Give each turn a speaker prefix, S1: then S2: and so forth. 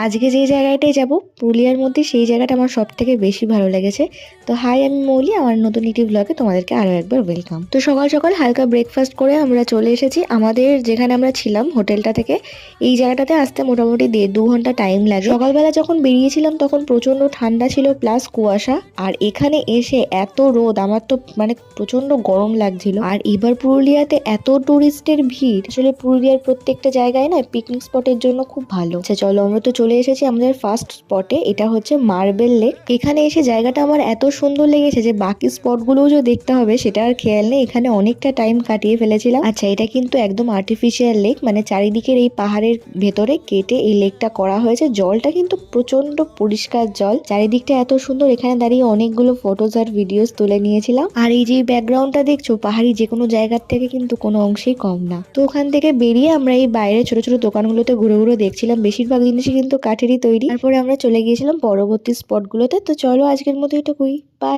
S1: আজকে যে জায়গাটায় যাব পুরুলিয়ার মধ্যে, সেই জায়গাটা আমার সব থেকে বেশি ভালো লেগেছে। তো হাই, আমি মৌলি, আমার নতুন একটি ব্লগে তোমাদেরকে আরও একবার ওয়েলকাম। তো সকাল সকাল হালকা ব্রেকফাস্ট করে আমরা চলে এসেছি আমাদের যেখানে আমরা ছিলাম হোটেলটা থেকে। এই জায়গাটাতে আসতে মোটামুটি 1.5-2 ঘন্টা টাইম লাগে। সকালবেলা যখন বেরিয়েছিলাম তখন প্রচন্ড ঠান্ডা ছিল প্লাস কুয়াশা, আর এখানে এসে এত রোদ, আমার তো মানে প্রচন্ড গরম লাগছিল। আর এবার পুরুলিয়াতে এত টুরিস্টের ভিড়, আসলে পুরুলিয়ার প্রত্যেকটা জায়গায় না পিকনিক স্পটের জন্য খুব ভালো। আচ্ছা চলো, আমরা তো চলে এসেছি আমাদের ফার্স্ট স্পটে। এটা হচ্ছে মার্বেল লেক। এখানে এসে জায়গাটা আমার এত সুন্দর লেগেছে যে বাকি স্পটগুলোও যে দেখতে হবে সেটা আর খেয়াল নেই। এখানে অনেকটা টাইম কাটিয়ে ফেলেছিলাম। আচ্ছা, এটা কিন্তু একদম আর্টিফিশিয়াল লেক, মানে চারিদিকের এই পাহাড়ের ভেতরে কেটে এই লেকটা করা হয়েছে। জলটা কিন্তু প্রচন্ড পরিষ্কার জল, চারিদিকটা এত সুন্দর। এখানে দাঁড়িয়ে অনেকগুলো ফটোজ আর ভিডিওস তুলে নিয়েছিলাম। আর এই যে ব্যাকগ্রাউন্ডটা দেখছো, পাহাড়ি যে কোনো জায়গার থেকে কিন্তু কোনো অংশেই কম না। তো ওখান থেকে বেরিয়ে আমরা এই বাইরে ছোট ছোট দোকানগুলোতে ঘুরে ঘুরে দেখছিলাম। বেশিরভাগ জিনিসই কিন্তু কাঠেরই তৈরি। তারপরে আমরা চলে গিয়েছিলাম পরবর্তী স্পটগুলোতে। তো চলো আজকের মতো এটুকুই, বাই।